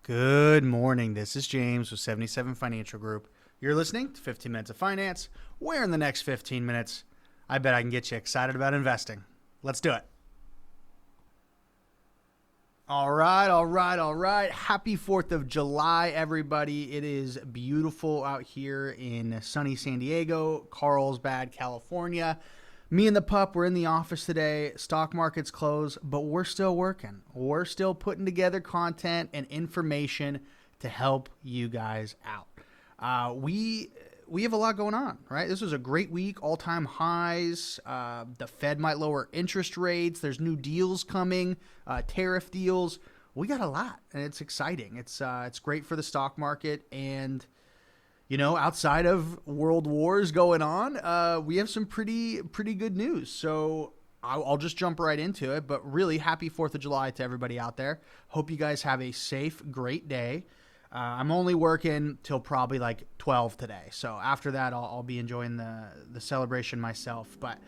Good morning. This is James with 77 Financial Group. You're listening to 15 Minutes of Finance, where in the next 15 minutes, I bet I can get you excited about investing. Let's do it. All right. Happy 4th of July, everybody. It is beautiful out here in sunny San Diego, Carlsbad, California. Me and the pup, we're in the office today. Stock market's closed, but we're still working. We're still putting together content and information to help you guys out. We have a lot going on, right? This was a great week, all-time highs. The Fed might lower interest rates. There's new deals coming, tariff deals. We got a lot, and it's exciting. It's great for the stock market, and outside of world wars going on, we have some pretty good news. So I'll just jump right into it. But really, happy 4th of July to everybody out there. Hope you guys have a safe, great day. I'm only working till probably like 12 today. So after that, I'll be enjoying the celebration myself. But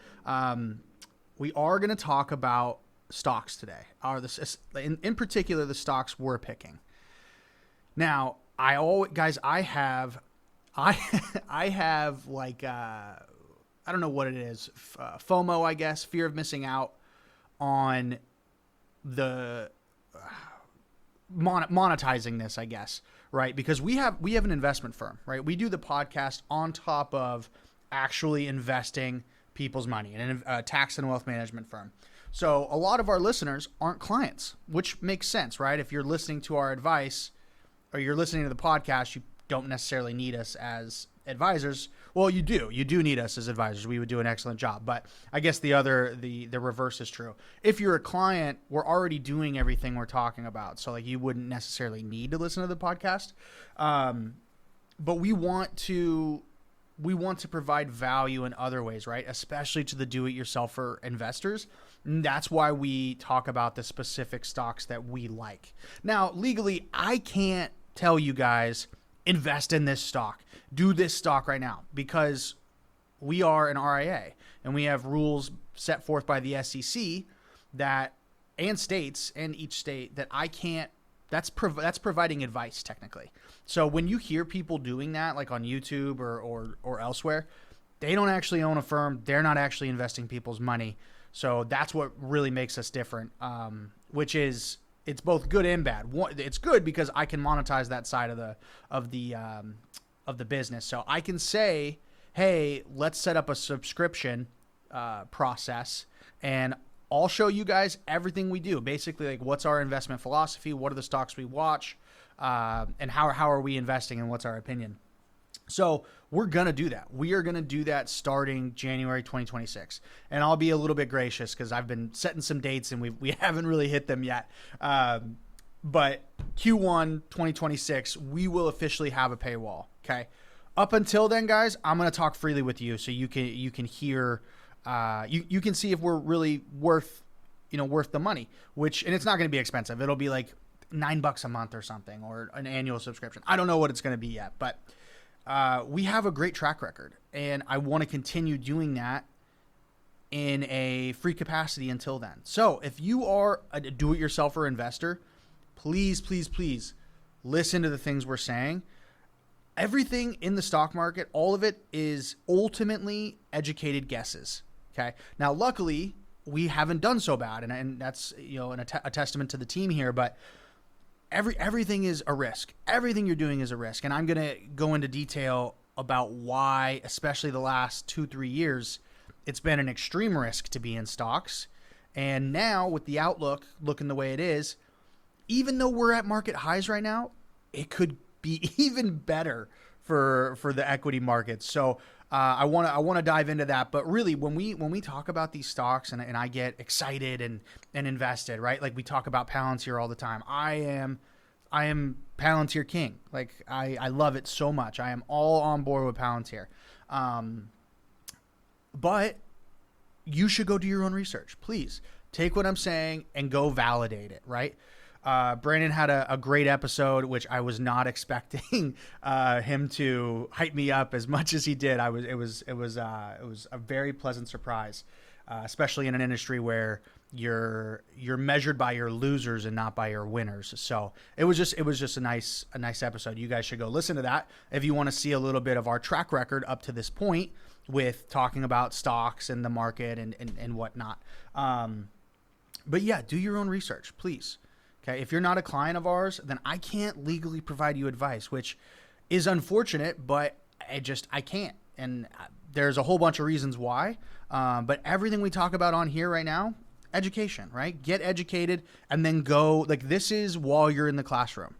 we are going to talk about stocks today. In particular, the stocks we're picking. Now, I have like, I don't know what it is, FOMO, I guess, fear of missing out on the monetizing this, I guess, right? Because we have an investment firm, right? We do the podcast on top of actually investing people's money, and a tax and wealth management firm. So a lot of our listeners aren't clients, which makes sense, right? If you're listening to our advice or you're listening to the podcast, you don't necessarily need us as advisors. Well, you do. You do need us as advisors. We would do an excellent job. But I guess the reverse is true. If you're a client, we're already doing everything we're talking about. So like you wouldn't necessarily need to listen to the podcast. But we want to provide value in other ways, right? Especially to the do-it-yourselfer investors. And that's why we talk about the specific stocks that we like. Now, legally, I can't tell you guys, invest in this stock, do this stock right now, because we are an RIA and we have rules set forth by the SEC and states, and each state, that I can't. That's providing advice technically. So when you hear people doing that, like on YouTube or elsewhere, they don't actually own a firm. They're not actually investing people's money. So that's what really makes us different, which is, it's both good and bad. It's good because I can monetize that side of the business. So I can say, hey, let's set up a subscription process, and I'll show you guys everything we do. Basically, like, what's our investment philosophy? What are the stocks we watch? And how are we investing, and what's our opinion? So we're going to do that. We are going to do that starting January 2026. And I'll be a little bit gracious because I've been setting some dates and we haven't really hit them yet. But Q1 2026, we will officially have a paywall. Okay. Up until then, guys, I'm going to talk freely with you so you can hear, you can see if we're really worth the money, and it's not going to be expensive. It'll be like $9 a month or something, or an annual subscription. I don't know what it's going to be yet, but we have a great track record, and I want to continue doing that in a free capacity until then. So if you are a do-it-yourselfer investor, please listen to the things we're saying. Everything in the stock market, all of it is ultimately educated guesses. Okay. Now, luckily, we haven't done so bad, and that's a testament to the team here. But everything is a risk. Everything you're doing is a risk, and I'm gonna go into detail about why, especially the last 2-3 years, it's been an extreme risk to be in stocks. And now, with the outlook looking the way it is, even though we're at market highs right now, it could be even better for the equity markets. So I want to dive into that. But really, when we talk about these stocks, and I get excited and invested, right? Like we talk about Palantir all the time. I am Palantir king. Like I love it so much. I am all on board with Palantir. But you should go do your own research. Please take what I'm saying and go validate it, right? Brandon had a great episode, which I was not expecting him to hype me up as much as he did. It was a very pleasant surprise, especially in an industry where you're measured by your losers and not by your winners. So it was just a nice episode. You guys should go listen to that if you want to see a little bit of our track record up to this point with talking about stocks and the market and whatnot. But yeah, do your own research, please. Okay, if you're not a client of ours, then I can't legally provide you advice, which is unfortunate, but I can't. And there's a whole bunch of reasons why. But everything we talk about on here right now, education, right? Get educated and then go. Like, this is while you're in the classroom.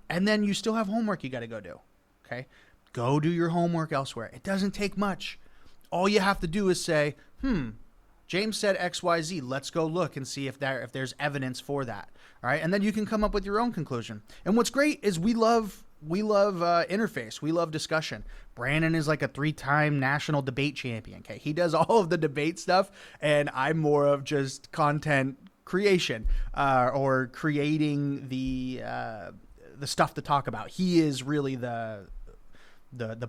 And then you still have homework you got to go do. Okay, go do your homework elsewhere. It doesn't take much. All you have to do is say, James said XYZ. Let's go look and see if there's evidence for that. All right. And then you can come up with your own conclusion. And what's great is we love interface. We love discussion. Brandon is like a 3-time national debate champion. Okay. He does all of the debate stuff, and I'm more of just content creation, or creating the stuff to talk about. He is really the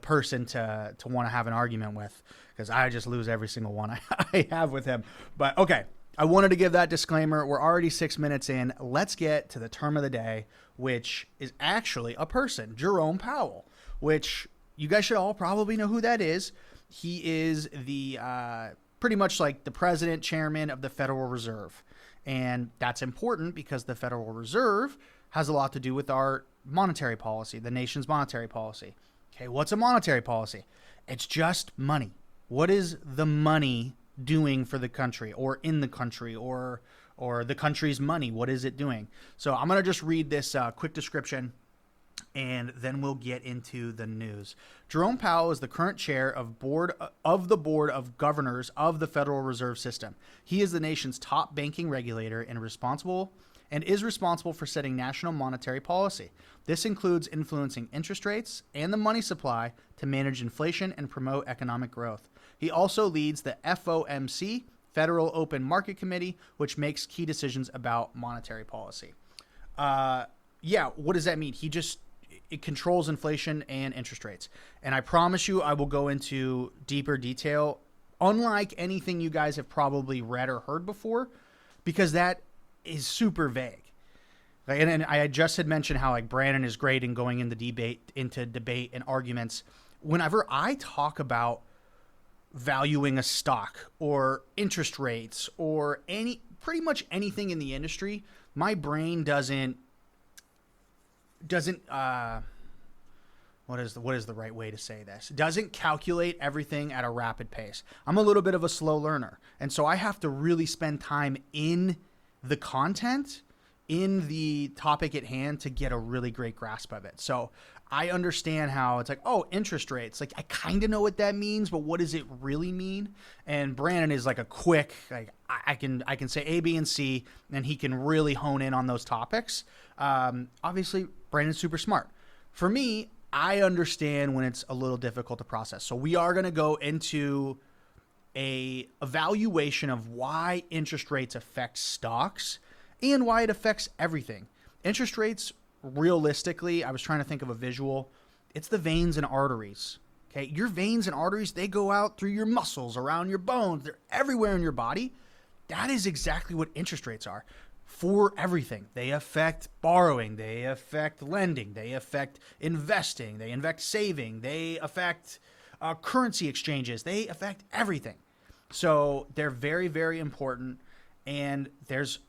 person to want to have an argument with, because I just lose every single one I have with him. But okay, I wanted to give that disclaimer. We're already 6 minutes in. Let's get to the term of the day, which is actually a person, Jerome Powell, which you guys should all probably know who that is. He is the pretty much like the president, chairman of the Federal Reserve. And that's important because the Federal Reserve has a lot to do with our monetary policy, the nation's monetary policy. Okay, what's a monetary policy? It's just money. What is the money doing for the country, or in the country, or the country's money? What is it doing? So I'm going to just read this quick description, and then we'll get into the news. Jerome Powell is the current chair of the Board of Governors of the Federal Reserve System. He is the nation's top banking regulator and is responsible for setting national monetary policy. This includes influencing interest rates and the money supply to manage inflation and promote economic growth. He also leads the FOMC, Federal Open Market Committee, which makes key decisions about monetary policy. What does that mean? It controls inflation and interest rates. And I promise you, I will go into deeper detail, unlike anything you guys have probably read or heard before, because that is super vague. And I just had mentioned how like Brandon is great in going into debate and arguments. Whenever I talk about valuing a stock or interest rates or pretty much anything in the industry, my brain doesn't what is the right way to say this? Doesn't calculate everything at a rapid pace. I'm a little bit of a slow learner, and so I have to really spend time in the content, in the topic at hand, to get a really great grasp of it. So I understand how it's like, oh, interest rates. Like, I kind of know what that means, but what does it really mean? And Brandon is like a quick, like, I can say A, B, and C, and he can really hone in on those topics. Obviously, Brandon's super smart. For me, I understand when it's a little difficult to process. So we are going to go into a evaluation of why interest rates affect stocks and why it affects everything. Interest rates, realistically, I was trying to think of a visual. It's the veins and arteries. Okay, your veins and arteries, they go out through your muscles, around your bones. They're everywhere in your body. That is exactly what interest rates are for everything. They affect borrowing. They affect lending. They affect investing. They affect saving. They affect currency exchanges. They affect everything. So they're very, very important. And there's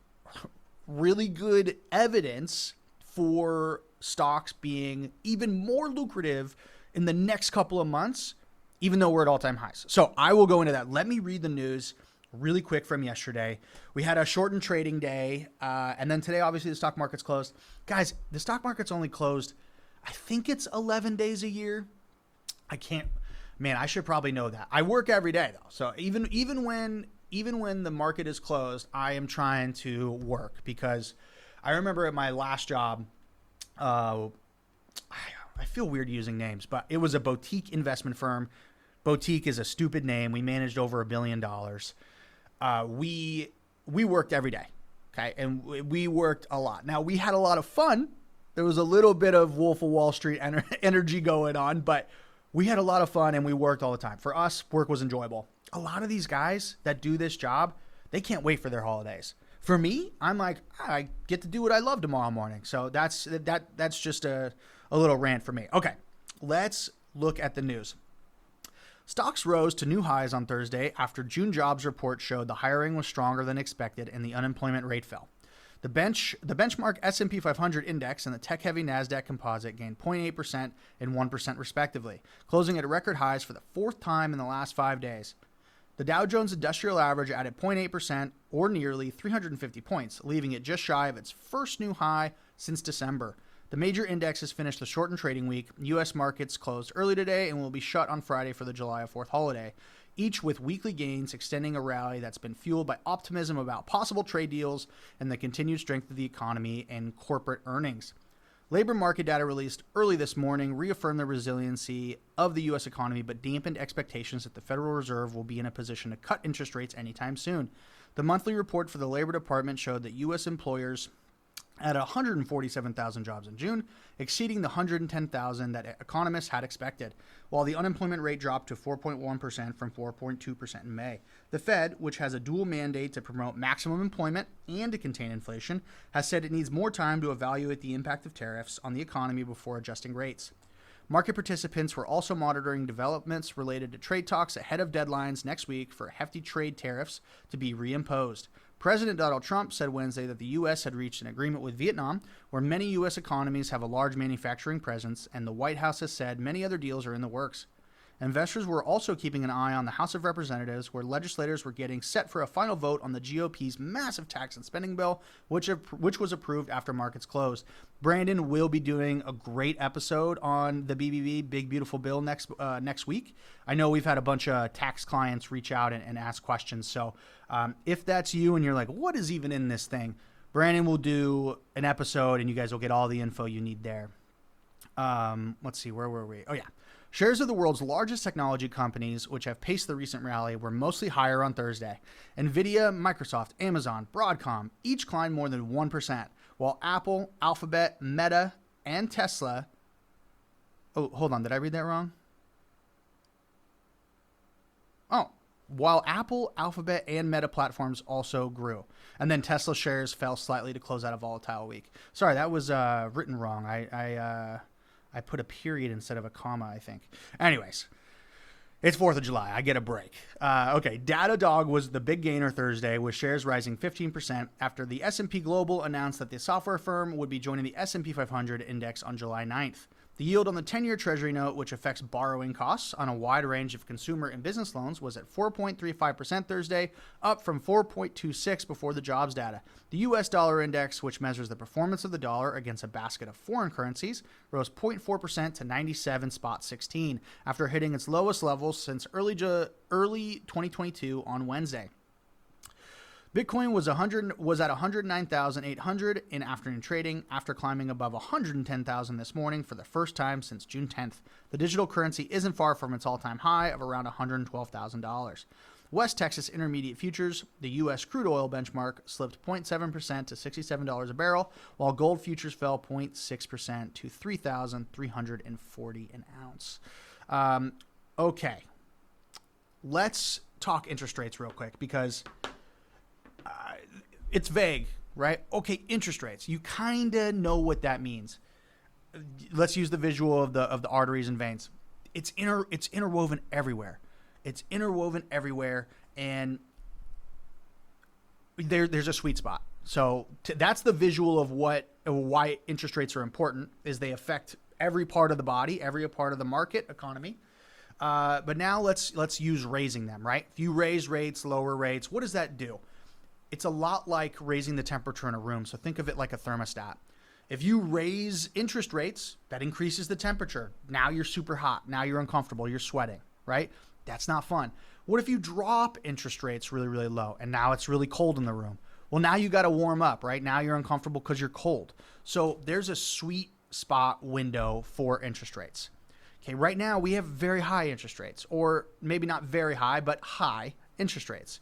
really good evidence for stocks being even more lucrative in the next couple of months, even though we're at all-time highs. So I will go into that. Let me read the news really quick from yesterday. We had a shortened trading day, and then today, obviously, the stock market's closed. Guys, the stock market's only closed, I think it's 11 days a year. I should probably know that. I work every day, though. So even when the market is closed, I am trying to work, because I remember at my last job, I feel weird using names, but it was a boutique investment firm. Boutique is a stupid name. We managed over $1 billion. We worked every day, okay? And we worked a lot. Now, we had a lot of fun. There was a little bit of Wolf of Wall Street energy going on, but we had a lot of fun and we worked all the time. For us, work was enjoyable. A lot of these guys that do this job, They can't wait for their holidays. For me, I'm like, I get to do what I love tomorrow morning. So that's just a little rant for me. Okay, let's look at the news. Stocks rose to new highs on Thursday after June jobs report showed the hiring was stronger than expected and the unemployment rate fell. The benchmark S&P 500 index and the tech-heavy NASDAQ composite gained 0.8% and 1% respectively, closing at record highs for the fourth time in the last 5 days. The Dow Jones Industrial Average added 0.8% or nearly 350 points, leaving it just shy of its first new high since December. The major indexes finished the shortened trading week. U.S. markets closed early today and will be shut on Friday for the July 4th holiday, each with weekly gains extending a rally that's been fueled by optimism about possible trade deals and the continued strength of the economy and corporate earnings. Labor market data released early this morning reaffirmed the resiliency of the U.S. economy but dampened expectations that the Federal Reserve will be in a position to cut interest rates anytime soon. The monthly report for the Labor Department showed that U.S. employers at 147,000 jobs in June, exceeding the 110,000 that economists had expected, while the unemployment rate dropped to 4.1% from 4.2% in May. The Fed, which has a dual mandate to promote maximum employment and to contain inflation, has said it needs more time to evaluate the impact of tariffs on the economy before adjusting rates. Market participants were also monitoring developments related to trade talks ahead of deadlines next week for hefty trade tariffs to be reimposed. President Donald Trump said Wednesday that the U.S. had reached an agreement with Vietnam, where many U.S. economies have a large manufacturing presence, and the White House has said many other deals are in the works. Investors were also keeping an eye on the House of Representatives, where legislators were getting set for a final vote on the GOP's massive tax and spending bill, which was approved after markets closed. Brandon will be doing a great episode on the BBB, Big Beautiful Bill, next week. I know we've had a bunch of tax clients reach out and ask questions. So if that's you and you're like, what is even in this thing? Brandon will do an episode and you guys will get all the info you need there. Let's see, where were we? Oh, yeah. Shares of the world's largest technology companies, which have paced the recent rally, were mostly higher on Thursday. Nvidia, Microsoft, Amazon, Broadcom each climbed more than 1%, while Apple, Alphabet, Meta, and Tesla... Oh, hold on. Did I read that wrong? Oh, while Apple, Alphabet, and Meta platforms also grew. And then Tesla shares fell slightly to close out a volatile week. Sorry, that was written wrong. I put a period instead of a comma, I think. Anyways, it's 4th of July. I get a break. Okay, Datadog was the big gainer Thursday, with shares rising 15% after the S&P Global announced that the software firm would be joining the S&P 500 index on July 9th. The yield on the 10-year Treasury note, which affects borrowing costs on a wide range of consumer and business loans, was at 4.35% Thursday, up from 4.26% before the jobs data. The U.S. dollar index, which measures the performance of the dollar against a basket of foreign currencies, rose 0.4% to 97.16 after hitting its lowest levels since early 2022 on Wednesday. Bitcoin was at 109,800 in afternoon trading after climbing above 110,000 this morning for the first time since June 10th. The digital currency isn't far from its all-time high of around $112,000. West Texas Intermediate futures, the U.S. crude oil benchmark, slipped 0.7% to $67 a barrel, while gold futures fell 0.6% to $3,340 an ounce. Okay, let's talk interest rates real quick because... it's vague, right? Okay, interest rates. You kind of know what that means. Let's use the visual of the arteries and veins. It's interwoven everywhere. It's interwoven everywhere, and there's a sweet spot. So that's the visual of why interest rates are important, is they affect every part of the body, every part of the market economy. But now let's use raising them, right? If you raise rates, lower rates, what does that do? It's a lot like raising the temperature in a room. So think of it like a thermostat. If you raise interest rates, that increases the temperature. Now you're super hot. Now you're uncomfortable. You're sweating, right? That's not fun. What if you drop interest rates really, really low and now it's really cold in the room? Well, now you got to warm up, right? Now you're uncomfortable because you're cold. So there's a sweet spot window for interest rates. Okay, right now we have very high interest rates, or maybe not very high, but high interest rates.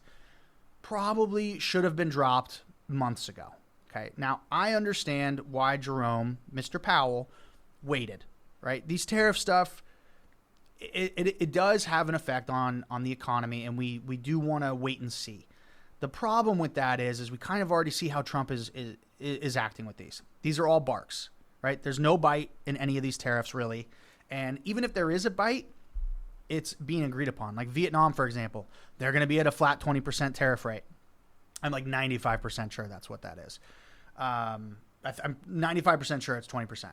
Probably should have been dropped months ago. Okay. Now, I understand why Jerome, Mr. Powell, waited, right? These tariff stuff, it does have an effect on the economy, and we do want to wait and see. The problem with that is we kind of already see how Trump is acting with these. These are all barks, right? There's no bite in any of these tariffs really. And even if there is a bite, it's being agreed upon. Like Vietnam, for example, they're going to be at a flat 20% tariff rate. I'm like 95% sure that's what that is. I'm 95% sure it's 20%.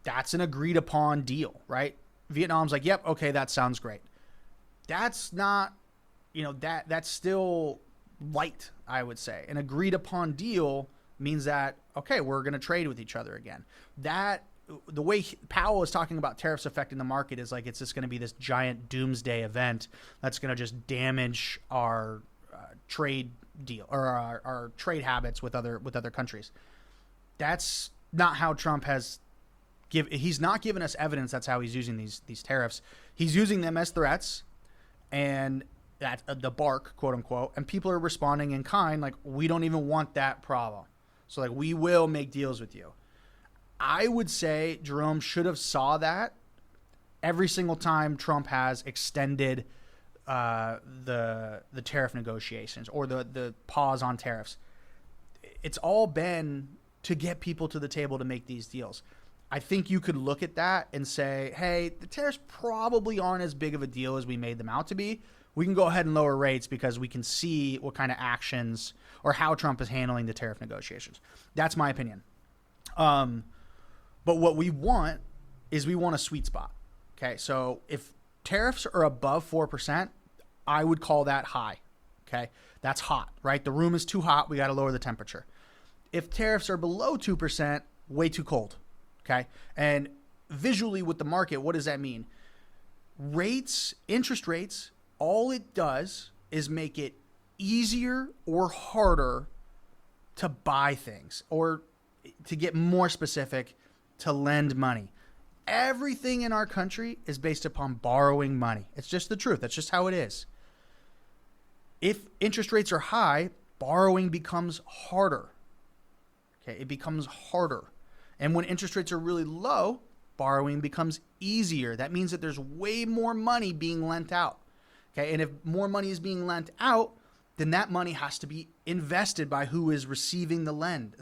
That's an agreed upon deal, right? Vietnam's like, yep, okay, that sounds great. That's not, that's still light, I would say. An agreed upon deal means that, okay, we're going to trade with each other again. The way Powell is talking about tariffs affecting the market is like it's just going to be this giant doomsday event that's going to just damage our trade deal or our trade habits with other countries. That's not how Trump has he's not given us evidence that's how he's using these tariffs. He's using them as threats and that the bark, quote unquote, and people are responding in kind like, we don't even want that problem. So like, we will make deals with you. I would say Jerome should have saw that every single time Trump has extended the tariff negotiations or the pause on tariffs. It's all been to get people to the table to make these deals. I think you could look at that and say, hey, the tariffs probably aren't as big of a deal as we made them out to be. We can go ahead and lower rates because we can see what kind of actions or how Trump is handling the tariff negotiations. That's my opinion. But what we want is we want a sweet spot. Okay, so if tariffs are above 4%, I would call that high. Okay, that's hot, right? The room is too hot. We got to lower the temperature. If tariffs are below 2%, way too cold. Okay, and visually with the market, what does that mean? Interest rates, all it does is make it easier or harder to buy things, or to get more specific, to lend money. Everything in our country is based upon borrowing money. It's just the truth. That's just how it is. If interest rates are high, borrowing becomes harder. Okay, it becomes harder. And when interest rates are really low, borrowing becomes easier. That means that there's way more money being lent out. Okay, and if more money is being lent out, then that money has to be invested by who is receiving the loan.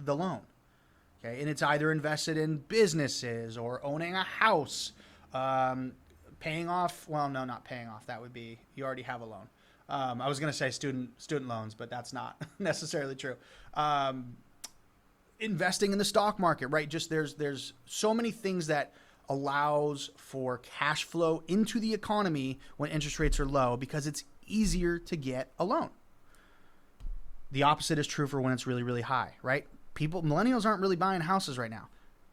Okay, and it's either invested in businesses or owning a house, paying off. Well, no, not paying off. That would be, you already have a loan. I was going to say student loans, but that's not necessarily true. Investing in the stock market, right? Just there's so many things that allows for cash flow into the economy when interest rates are low because it's easier to get a loan. The opposite is true for when it's really, really high, right? Millennials aren't really buying houses right now.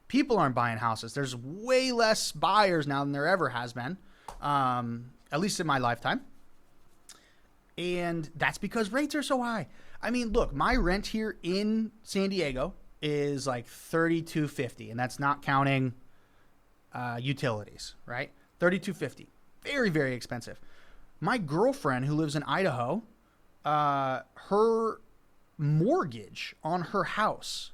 People aren't buying houses. There's way less buyers now than there ever has been, at least in my lifetime. And that's because rates are so high. I mean, look, my rent here in San Diego is like $32.50, and that's not counting utilities, right? $32.50, very, very expensive. My girlfriend who lives in Idaho, her mortgage on her house,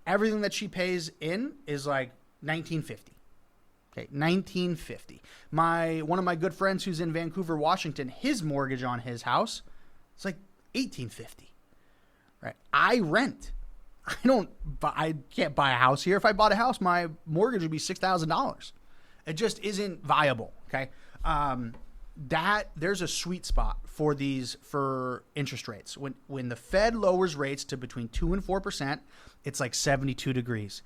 everything that she pays in is like $19.50. Okay, $19.50. One of my good friends who's in Vancouver, Washington, his mortgage on his house is like $18.50. Right? I rent. I can't buy a house here. If I bought a house, my mortgage would be $6,000. It just isn't viable. Okay. There's a sweet spot for interest rates. When the Fed lowers rates to between 2 and 4%, it's like 72 degrees.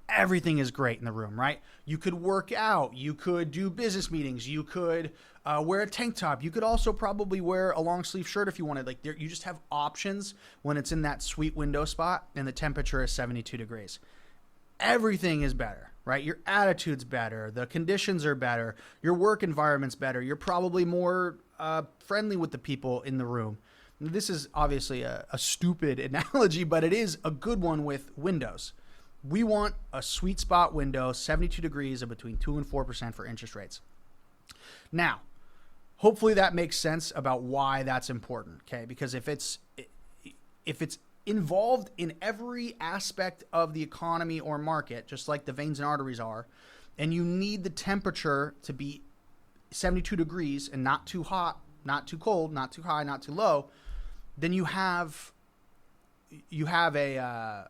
Everything is great in the room, right? You could work out. You could do business meetings. You could wear a tank top. You could also probably wear a long sleeve shirt if you wanted. Like you just have options when it's in that sweet window spot and the temperature is 72 degrees. Everything is better, right? Your attitude's better. The conditions are better. Your work environment's better. You're probably more friendly with the people in the room. This is obviously a stupid analogy, but it is a good one with windows. We want a sweet spot window, 72 degrees of between 2 and 4% for interest rates. Now, hopefully that makes sense about why that's important, okay? Because if it's involved in every aspect of the economy or market, just like the veins and arteries are, and you need the temperature to be 72 degrees and not too hot, not too cold, not too high, not too low, then you have a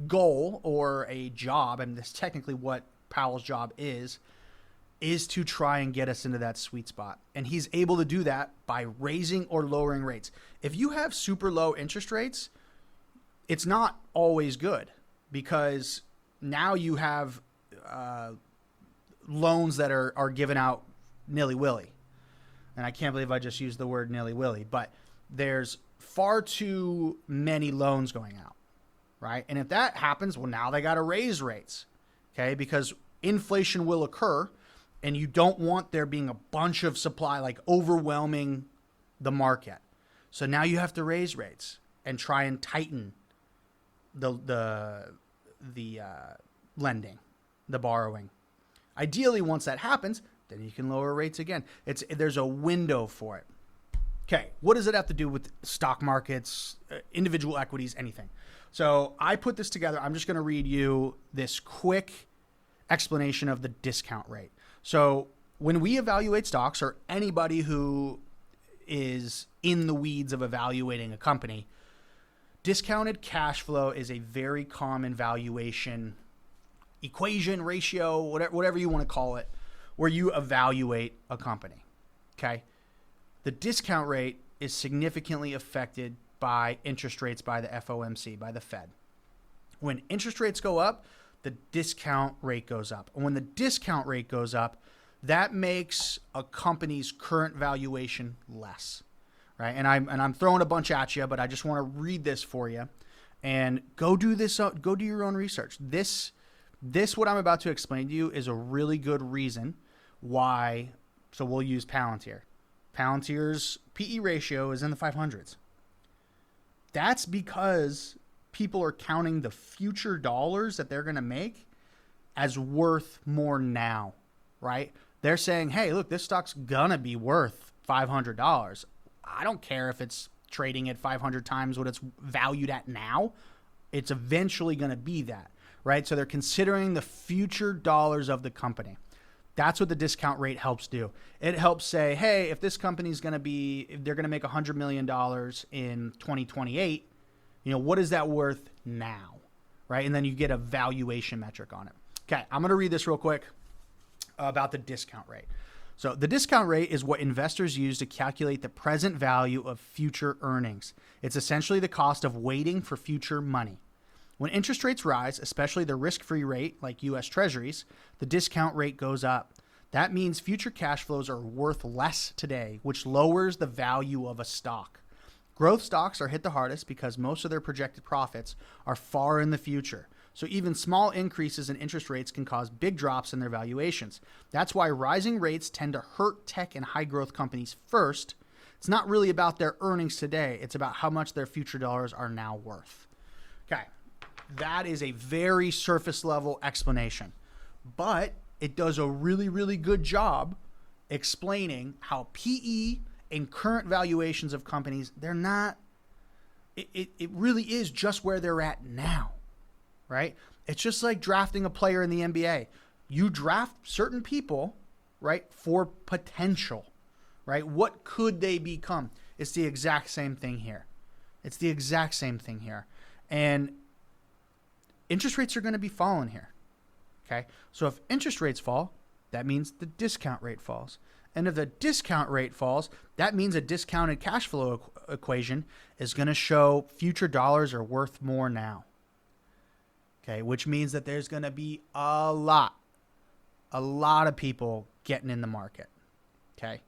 goal or a job, and this is technically what Powell's job is to try and get us into that sweet spot. And he's able to do that by raising or lowering rates. If you have super low interest rates, it's not always good, because now you have loans that are given out nilly-willy. And I can't believe I just used the word nilly-willy, but there's far too many loans going out, right? And if that happens, well, now they got to raise rates, okay? Because inflation will occur, and you don't want there being a bunch of supply, like overwhelming the market. So now you have to raise rates and try and tighten the lending, the borrowing. Ideally, once that happens, then you can lower rates again. There's a window for it. Okay, what does it have to do with stock markets, individual equities, anything? So I put this together. I'm just going to read you this quick explanation of the discount rate. So when we evaluate stocks, or anybody who is in the weeds of evaluating a company, discounted cash flow is a very common valuation equation, ratio, whatever you want to call it, where you evaluate a company. Okay. The discount rate is significantly affected by interest rates by the FOMC, by the Fed. When interest rates go up, the discount rate goes up. And when the discount rate goes up, that makes a company's current valuation less, right? And I'm throwing a bunch at you, but I just want to read this for you, and go do this. Go do your own research. This what I'm about to explain to you is a really good reason why. So we'll use Palantir. Palantir's PE ratio is in the 500s. That's because people are counting the future dollars that they're going to make as worth more now, right? They're saying, hey, look, this stock's going to be worth $500. I don't care if it's trading at 500 times what it's valued at now. It's eventually going to be that, right? So they're considering the future dollars of the company. That's what the discount rate helps do. It helps say, hey, if this company's going to be, if they're going to make $100 million in 2028, what is that worth now, right? And then you get a valuation metric on it. Okay, I'm going to read this real quick about the discount rate. So the discount rate is what investors use to calculate the present value of future earnings. It's essentially the cost of waiting for future money. When interest rates rise, especially the risk-free rate like U.S. Treasuries, the discount rate goes up. That means future cash flows are worth less today, which lowers the value of a stock. Growth stocks are hit the hardest because most of their projected profits are far in the future. So even small increases in interest rates can cause big drops in their valuations. That's why rising rates tend to hurt tech and high-growth companies first. It's not really about their earnings today. It's about how much their future dollars are now worth. Okay. That is a very surface level explanation, but it does a really, really good job explaining how PE and current valuations of companies, they're not, it really is just where they're at now, right? It's just like drafting a player in the NBA. You draft certain people, right, for potential, right? What could they become? It's the exact same thing here. And interest rates are going to be falling here, okay? So if interest rates fall, that means the discount rate falls. And if the discount rate falls, that means a discounted cash flow equation is going to show future dollars are worth more now, okay? Which means that there's going to be a lot of people getting in the market, okay?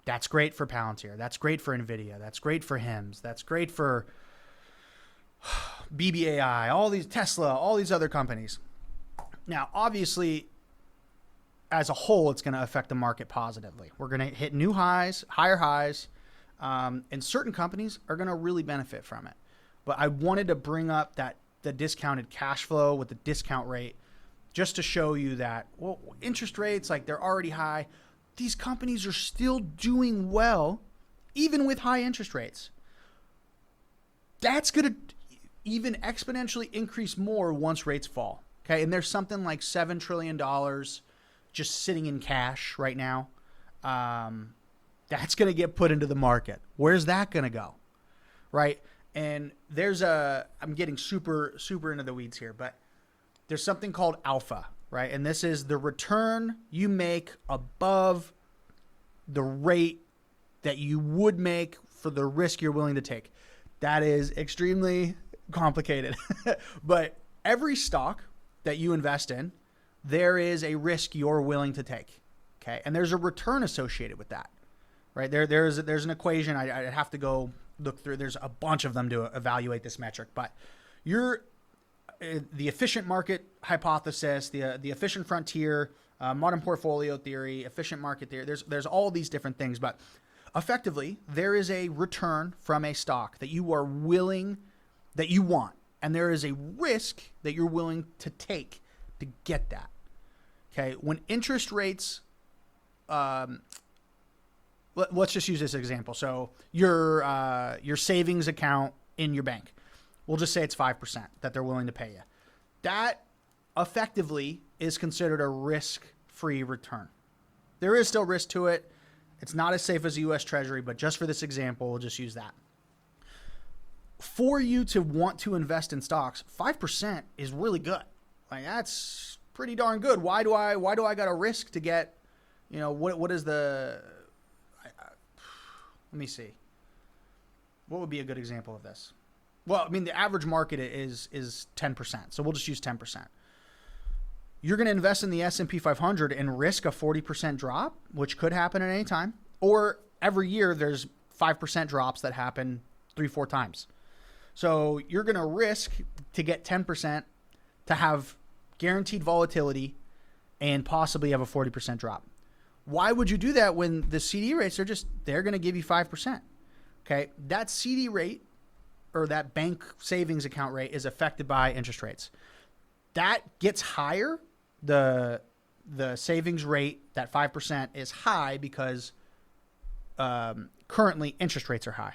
That's great for Palantir. That's great for NVIDIA. That's great for HIMSS. That's great for BBAI, all these, Tesla, all these other companies. Now, obviously, as a whole, it's going to affect the market positively. We're going to hit new highs, higher highs, and certain companies are going to really benefit from it. But I wanted to bring up the discounted cash flow with the discount rate just to show you that, well, interest rates, like, they're already high. These companies are still doing well, even with high interest rates. That's going to even exponentially increase more once rates fall. Okay. And there's something like $7 trillion just sitting in cash right now. That's going to get put into the market. Where's that going to go? right? And I'm getting super into the weeds here, but there's something called alpha, right? And this is the return you make above the rate that you would make for the risk you're willing to take. That is extremely complicated. But every stock that you invest in, there is a risk you're willing to take. Okay. And there's a return associated with that, right? There's an equation. I have to go look through. There's a bunch of them to evaluate this metric, but the efficient market hypothesis, the efficient frontier, modern portfolio theory, efficient market theory. There's all these different things, but effectively there is a return from a stock that you want, and there is a risk that you're willing to take to get that. Okay, when interest rates, let's just use this example. So your savings account in your bank, we'll just say it's 5% that they're willing to pay you. That effectively is considered a risk-free return. There is still risk to it. It's not as safe as the U.S. Treasury, but just for this example, we'll just use that. For you to want to invest in stocks, 5% is really good. Like, that's pretty darn good. Why do I got a risk to get, what is the, let me see. What would be a good example of this? Well, I mean, the average market is 10%. So we'll just use 10%. You're going to invest in the S&P 500 and risk a 40% drop, which could happen at any time. Or every year there's 5% drops that happen 3-4 times. So you're going to risk to get 10% to have guaranteed volatility and possibly have a 40% drop. Why would you do that when the CD rates they're going to give you 5%? Okay. That CD rate or that bank savings account rate is affected by interest rates. That gets higher. The savings rate, that 5%, is high because currently interest rates are high,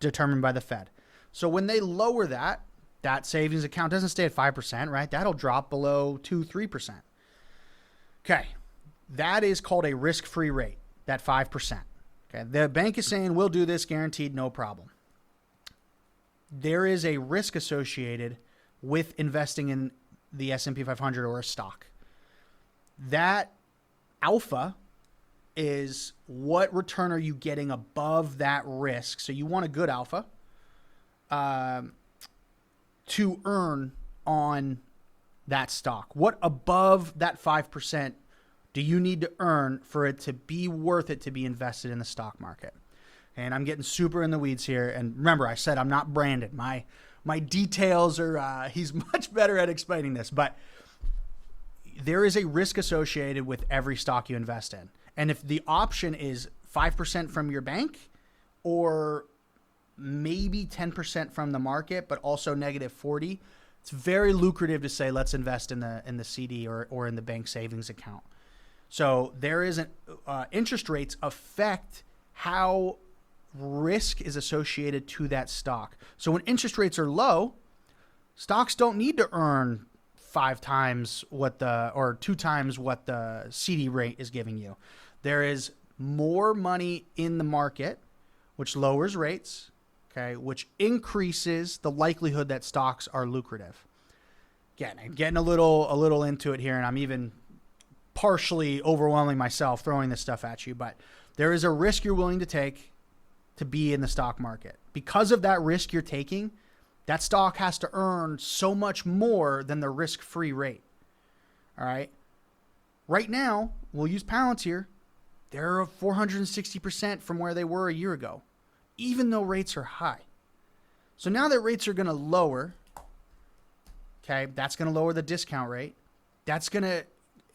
determined by the Fed. So when they lower that savings account doesn't stay at 5%, right? That'll drop below 2-3%. Okay. That is called a risk-free rate, that 5%. Okay. The bank is saying, we'll do this guaranteed, no problem. There is a risk associated with investing in the S&P 500 or a stock. That alpha is what return are you getting above that risk. So you want a good alpha to earn on that stock. What above that 5% do you need to earn for it to be worth it to be invested in the stock market? And I'm getting super in the weeds here. And remember, I said I'm not Brandon. My details are, he's much better at explaining this. But there is a risk associated with every stock you invest in. And if the option is 5% from your bank or maybe 10% from the market, but also -40, it's very lucrative to say, let's invest in the CD or in the bank savings account. So there is interest rates affect how risk is associated to that stock. So when interest rates are low, stocks don't need to earn 5 times or 2 times what the CD rate is giving you. There is more money in the market, which lowers rates, okay, which increases the likelihood that stocks are lucrative. Again, I'm getting a little into it here, and I'm even partially overwhelming myself throwing this stuff at you, but there is a risk you're willing to take to be in the stock market. Because of that risk you're taking, that stock has to earn so much more than the risk-free rate. All right. Right now, we'll use Palantir. They're 460% from where they were a year ago, even though rates are high. So now that rates are going to lower, okay, that's going to lower the discount rate. That's going to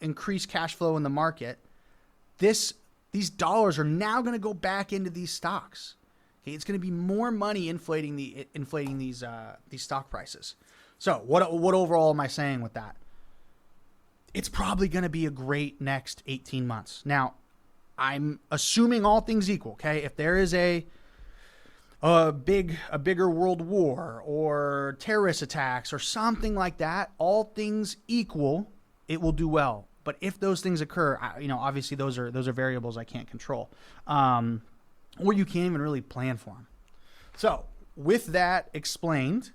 increase cash flow in the market. These dollars are now going to go back into these stocks. Okay, it's going to be more money inflating these stock prices. So what overall am I saying with that? It's probably going to be a great next 18 months. Now, I'm assuming all things equal. Okay, if there is a bigger world war or terrorist attacks or something like that, all things equal, it will do well. But if those things occur, obviously those are variables I can't control, or you can't even really plan for them. So with that explained,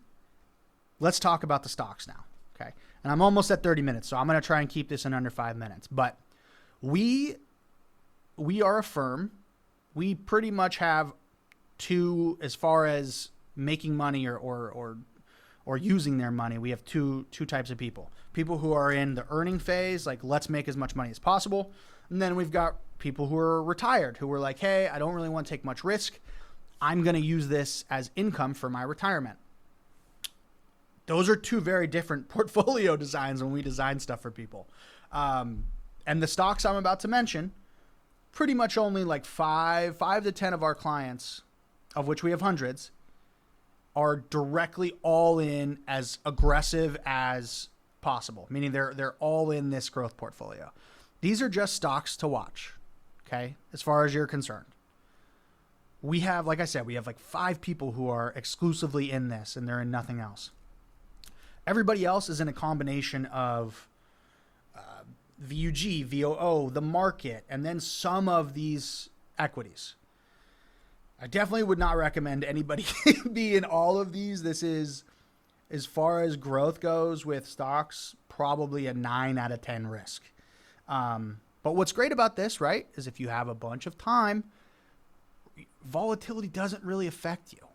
let's talk about the stocks now. Okay. And I'm almost at 30 minutes, so I'm going to try and keep this in under 5 minutes. But we are a firm. We pretty much have two, as far as making money or using their money, we have two types of people. People who are in the earning phase, like let's make as much money as possible. And then we've got people who are retired, who are like, hey, I don't really want to take much risk. I'm going to use this as income for my retirement. Those are two very different portfolio designs when we design stuff for people. And the stocks I'm about to mention, pretty much only like 5 to 10 of our clients, of which we have hundreds, are directly all in as aggressive as possible, meaning they're all in this growth portfolio. These are just stocks to watch, okay, as far as you're concerned. We have, like I said, we have like 5 people who are exclusively in this, and they're in nothing else. Everybody else is in a combination of VUG, VOO, the market, and then some of these equities. I definitely would not recommend anybody be in all of these. This is, as far as growth goes with stocks, probably a 9 out of 10 risk. But what's great about this, right, is if you have a bunch of time, volatility doesn't really affect you.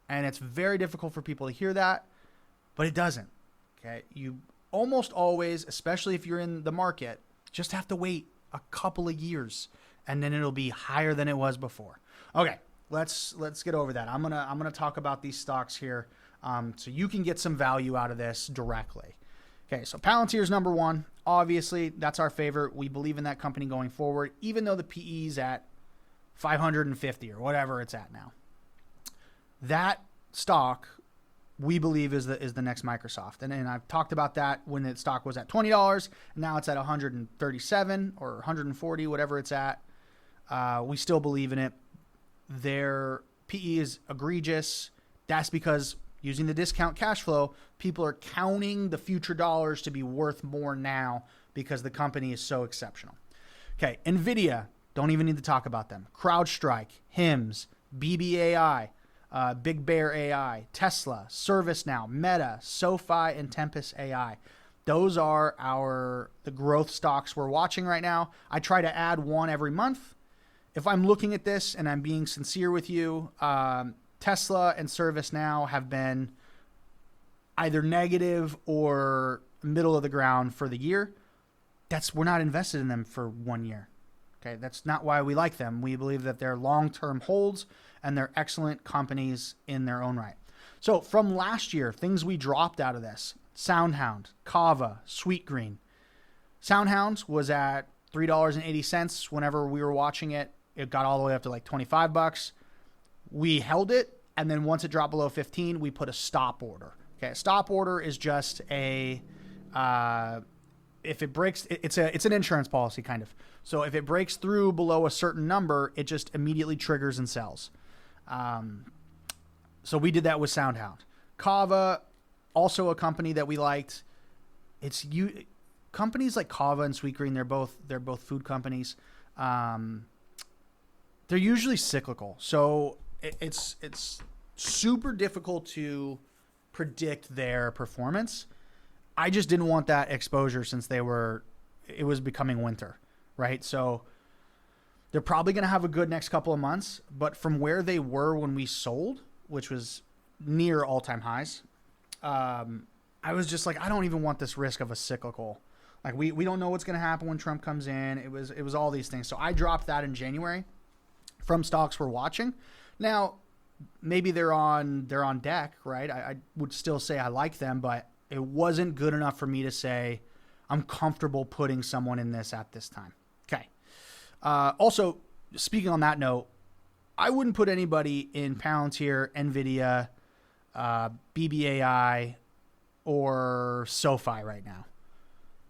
And it's very difficult for people to hear that, but it doesn't. Okay, you almost always, especially if you're in the market, just have to wait a couple of years, and then it'll be higher than it was before. Okay, let's get over that. I'm gonna talk about these stocks here, so you can get some value out of this directly. Okay, so Palantir is number 1. Obviously, that's our favorite. We believe in that company going forward, even though the PE is at 550 or whatever it's at now. That stock, we believe, is the next Microsoft. And I've talked about that when the stock was at $20. Now it's at 137 or 140, whatever it's at. We still believe in it. Their PE is egregious. That's because using the discount cash flow, people are counting the future dollars to be worth more now because the company is so exceptional. Okay, NVIDIA, don't even need to talk about them. CrowdStrike, HIMS, BBAI, Big Bear AI, Tesla, ServiceNow, Meta, SoFi, and Tempest AI. Those are the growth stocks we're watching right now. I try to add one every month. If I'm looking at this and I'm being sincere with you, Tesla and ServiceNow have been either negative or middle of the ground for the year. We're not invested in them for 1 year. Okay, that's not why we like them. We believe that they're long-term holds and they're excellent companies in their own right. So from last year, things we dropped out of this: SoundHound, Kava, Sweetgreen. SoundHound was at $3.80 whenever we were watching it. It got all the way up to like $25. We held it, and then once it dropped below 15, we put a stop order. Okay, a stop order is just if it breaks, it's an insurance policy kind of. So if it breaks through below a certain number, it just immediately triggers and sells. So we did that with SoundHound. Kava, also a company that we liked. Companies like Kava and Sweetgreen, they're both food companies. They're usually cyclical, so it's super difficult to predict their performance. I just didn't want that exposure since it was becoming winter, right? So they're probably going to have a good next couple of months, but from where they were when we sold, which was near all-time highs, I was just like, I don't even want this risk of a cyclical. Like we don't know what's going to happen when Trump comes in. It was all these things. So I dropped that in January from stocks we're watching. Now, maybe they're on deck, right? I would still say I like them, but it wasn't good enough for me to say I'm comfortable putting someone in this at this time. Okay. Also, speaking on that note, I wouldn't put anybody in Palantir, NVIDIA, BBAI, or SoFi right now.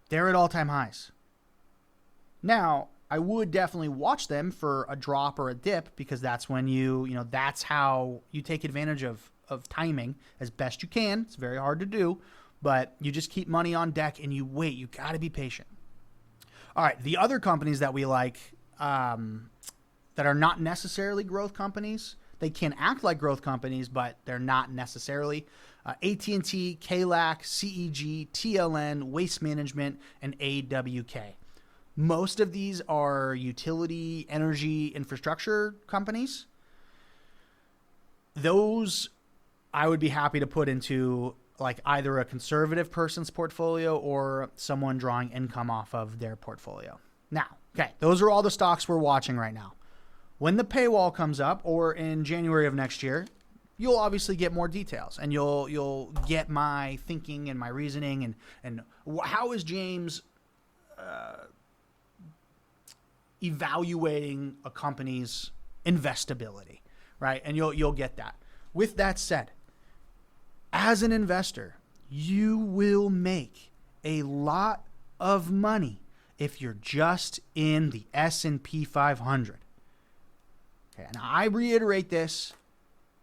They're at all-time highs. Now, I would definitely watch them for a drop or a dip because that's when that's how you take advantage of timing as best you can. It's very hard to do, but you just keep money on deck and you wait. You got to be patient. All right, the other companies that we like that are not necessarily growth companies They can act like growth companies, but they're not necessarily. AT&T, KLAC, CEG, TLN, Waste Management, and AWK. Most of these are utility, energy, infrastructure companies. Those I would be happy to put into like either a conservative person's portfolio or someone drawing income off of their portfolio. Now, okay, those are all the stocks we're watching right now. When the paywall comes up, or in January of next year, you'll obviously get more details, and you'll get my thinking and my reasoning and how is James evaluating a company's investability, right? And you'll get that. With that said, as an investor, you will make a lot of money if you're just in the S&P 500. Okay, and I reiterate this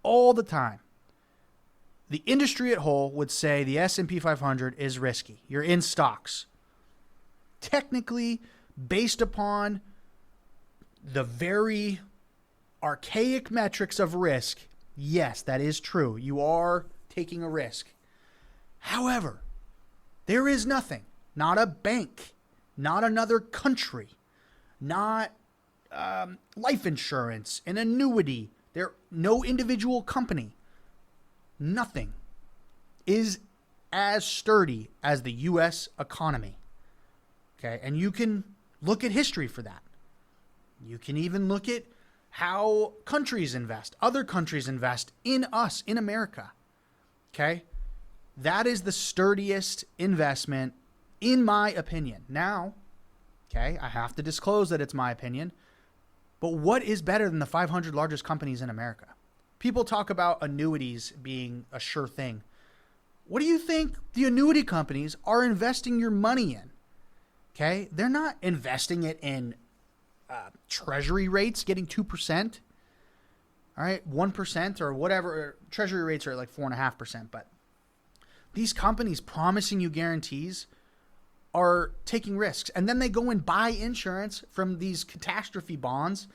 all the time. The industry at whole would say the S&P 500 is risky. You're in stocks. Technically, based upon the very archaic metrics of risk, yes, that is true. You are taking a risk. However, there is nothing, not a bank, not another country, not life insurance, an annuity, no individual company, nothing is as sturdy as the U.S. economy. Okay, and you can look at history for that. You can even look at how countries invest, other countries invest in us, in America. Okay, that is the sturdiest investment, in my opinion. Now, okay, I have to disclose that it's my opinion, but what is better than the 500 largest companies in America? People talk about annuities being a sure thing. What do you think the annuity companies are investing your money in? Okay, they're not investing it in treasury rates getting 2%, all right, 1% or whatever. Treasury rates are like 4.5%, but these companies promising you guarantees are taking risks, and then they go and buy insurance from these catastrophe bonds,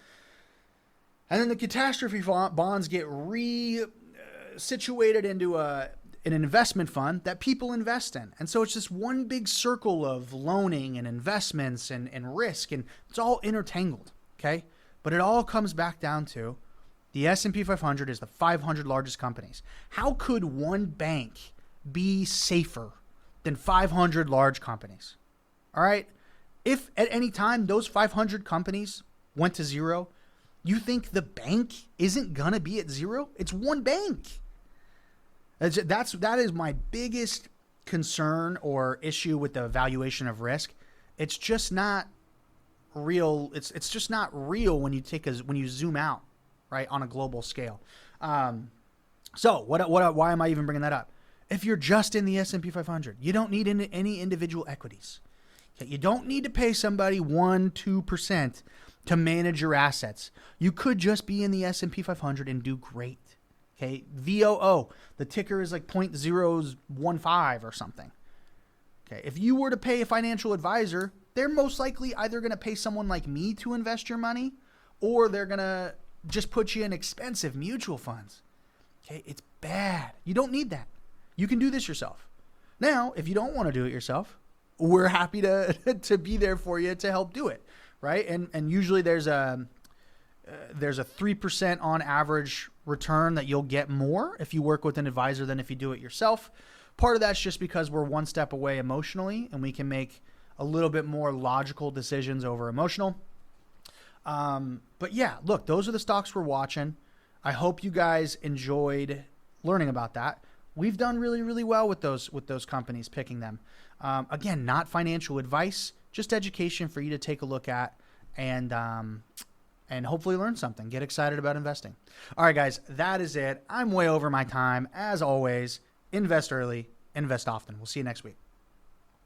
and then the catastrophe bonds get situated into an investment fund that people invest in. And so it's just one big circle of loaning and investments and risk, and it's all intertangled, okay? But it all comes back down to the S&P 500 is the 500 largest companies. How could one bank be safer than 500 large companies? All right? If at any time those 500 companies went to zero, you think the bank isn't going to be at zero? It's one bank. That is my biggest concern or issue with the evaluation of risk. It's just not real. It's just not real when you zoom out, right, on a global scale. So why am I even bringing that up? If you're just in the S&P 500, you don't need any individual equities. Okay? You don't need to pay somebody 1-2% to manage your assets. You could just be in the S&P 500 and do great. Okay, VOO, the ticker is like 0.015 or something. Okay, if you were to pay a financial advisor, they're most likely either going to pay someone like me to invest your money, or they're going to just put you in expensive mutual funds. Okay, it's bad. You don't need that. You can do this yourself. Now, if you don't want to do it yourself, we're happy to be there for you to help do it, right? And usually there's a 3% on average return that you'll get more if you work with an advisor than if you do it yourself. Part of that's just because we're one step away emotionally, and we can make a little bit more logical decisions over emotional. But yeah, look, those are the stocks we're watching. I hope you guys enjoyed learning about that. We've done really, really well with those companies, picking them. Again, not financial advice, just education for you to take a look at and hopefully learn something. Get excited about investing. All right, guys, that is it. I'm way over my time. As always, invest early, invest often. We'll see you next week.